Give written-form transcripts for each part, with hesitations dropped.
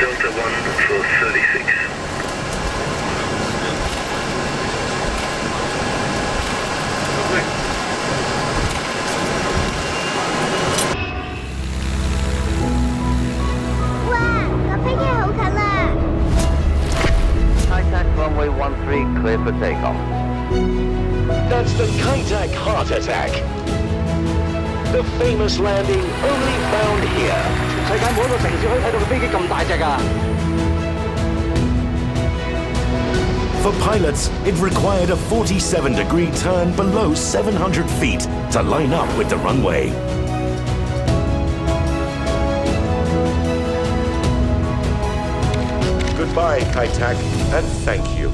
Delta 1 for 36. Contact runway 13, clear for takeoff. That's the Kai-Tak heart attack. The famous landing only found here. 世界每一個城市可以睇到嘅飛機咁大隻㗎。For pilots, it required a 47-degree turn below 700 feet to line up with the runway. Goodbye, Kai-Tak, and thank you.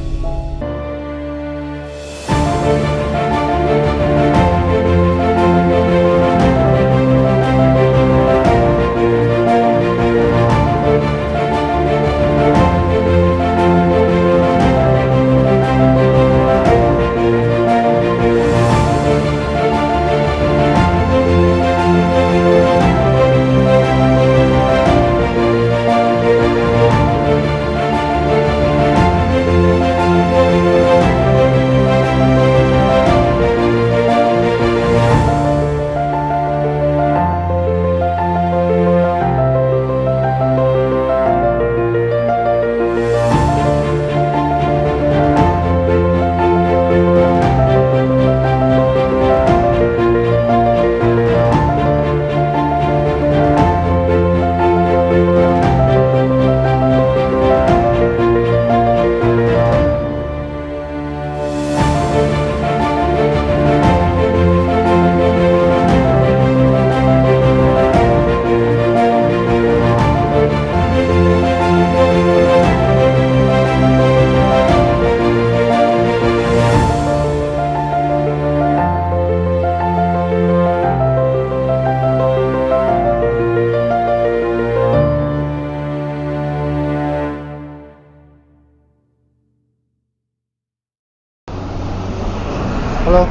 Hello，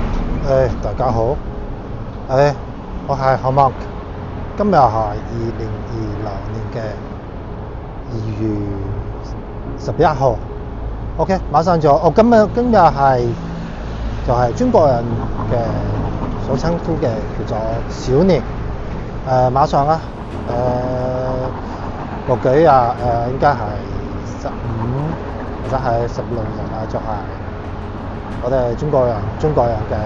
大家好，我係何望，今日係2026年嘅2月11號。OK， 馬上就今日係就係中國人嘅所稱呼嘅叫做小年。馬上啦，個幾日應該係15或者係16日啦，就係我哋中國人嘅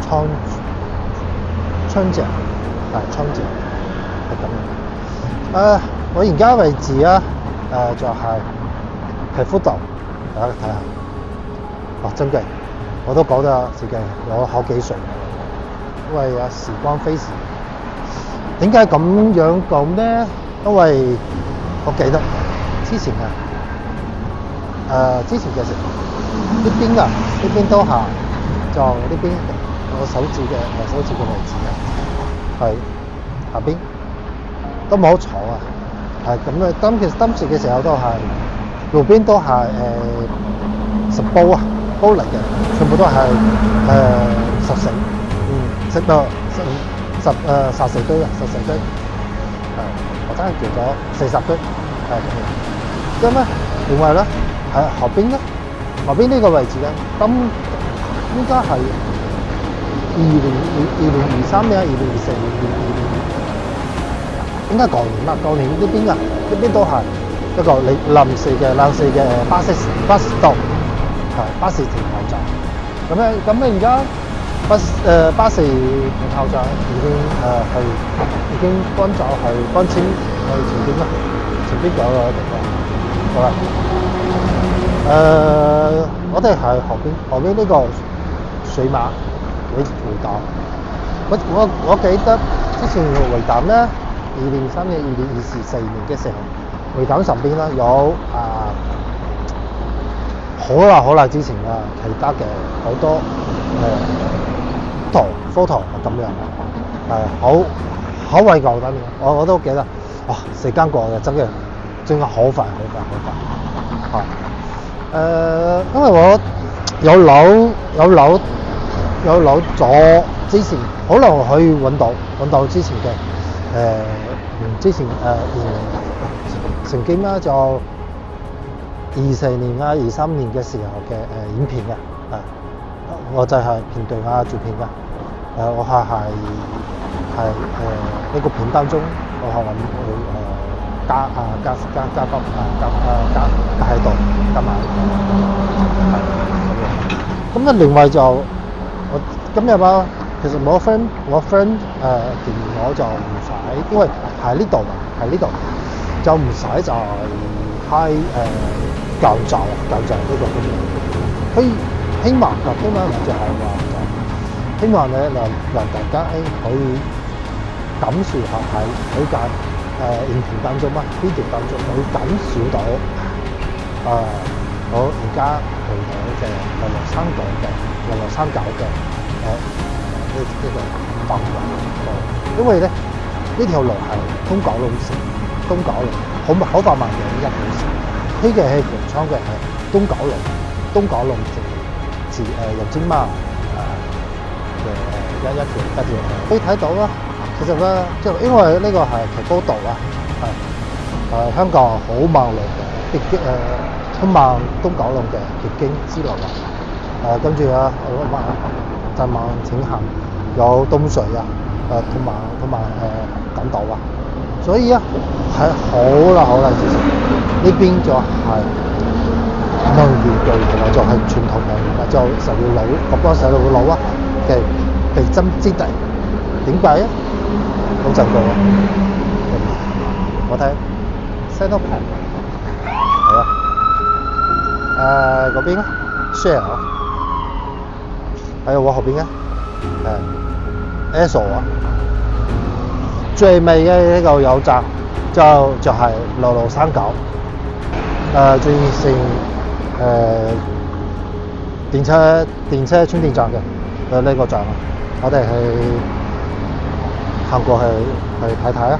春節係春節係咁樣。我而家位置啊，就係皮膚度，大家睇下。哇！真嘅，我都覺得自己有好幾歲，因為時光飛逝。點解咁樣講呢？因為我記得之前嘅時候。呢邊都係就呢邊我手指嘅位置啊，係下邊都冇坐啊，係咁嘅。當時嘅時候都係路邊都係食煲嚟嘅，全部都係十四堆啊，我真係叫咗40堆，係咁樣。咁咧，另外咧喺後邊咧。後邊呢個位置咧，咁應該係2023年、2024年、應該舊年啦。舊年呢邊都係一個臨時嘅巴士道，係巴士停靠站。咁而家巴士停靠站已經搬遷去前邊啦，前邊有個地方。好啦。我哋係後邊呢個水馬會談。我記得之前會談咧，2023年、2024年嘅時候，會談上邊咧有好耐之前啦，其他嘅好多photo 咁樣，好懷舊咁樣。我都記得，哇！時間過嘅真係好快。因為我有樓咗之前，可能可以揾到之前嘅曾經咧就24年啊、23年嘅時候嘅影片嘅，我就係片段啊做片嘅，我係呢個片當中，我係諗會加喺度加埋，咁咧另外就我今日啊，其實我 friend 建議我就唔使，因為喺呢度就唔使就開教罩呢個功能，佢希望就係話希望咧讓大家可以感受下喺呢間影片當中video當中可以感受到我而家去到嘅流流山腳嘅呢個範圍，因為咧呢條路係東九龍線，好繁忙嘅一條線，呢個係平昌嘅東九龍至油尖灣嘅一條，可以睇到啦。其實咧，即係因為呢個係提高度香港好忙路嘅通往東九龍嘅必經之路跟住再往前行有東隧同埋港島所以係好啦，其實呢邊就係能源地同埋就係傳統能源就石料佬咁多石料佬嘅必爭之地，點解好震撼我睇 Central Park 嗰邊Shell 還有我後邊Esso 最尾嘅呢個油站就係流流山腳最成電車充電站嘅呢個站我哋去行過去睇睇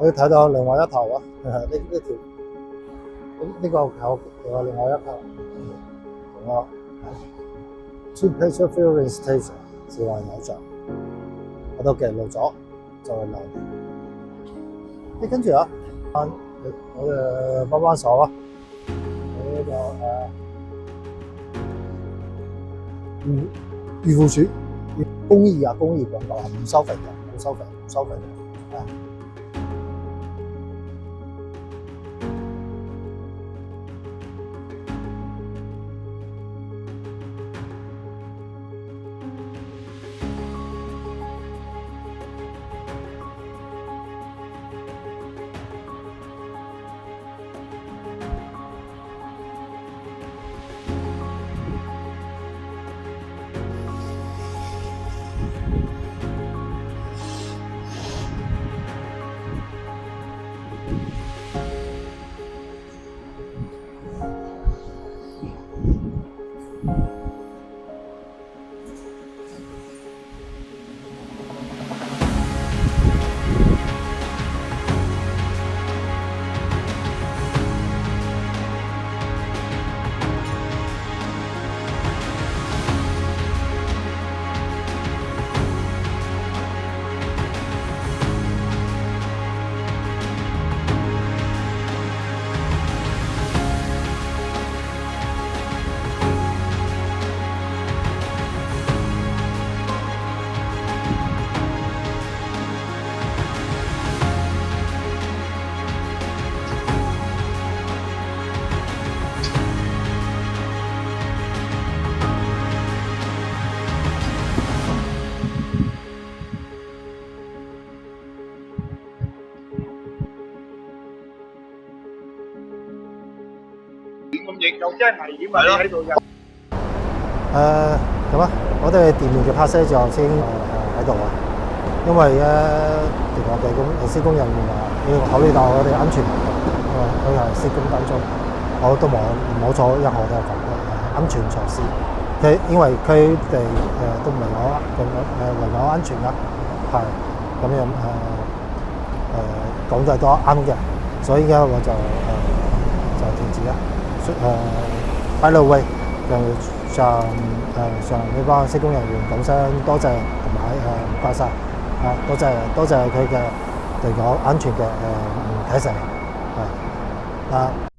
我要睇到另外一頭呢條呢個有另外一頭同我 Two Pleasure Ferry Station 是環油站，我都記錄咗就係留念。跟住我哋幫幫手呢個漁護署公益廣告唔收費嘅。咁影，又驚危險啊！你喺度嘅。咁啊，我哋地面嘅拍攝就先喺度啊，因為我哋施工人員要考慮到我哋安全問題，因為佢係施工當中，我都冇做任何嘅安全措施。因為佢哋都維有安全啦，係咁樣講得都啱嘅，所以咧我就停止啦。by the way， 就向呢班施工人員講聲多謝同埋唔該晒啊，多謝佢嘅對我安全嘅提醒係啊。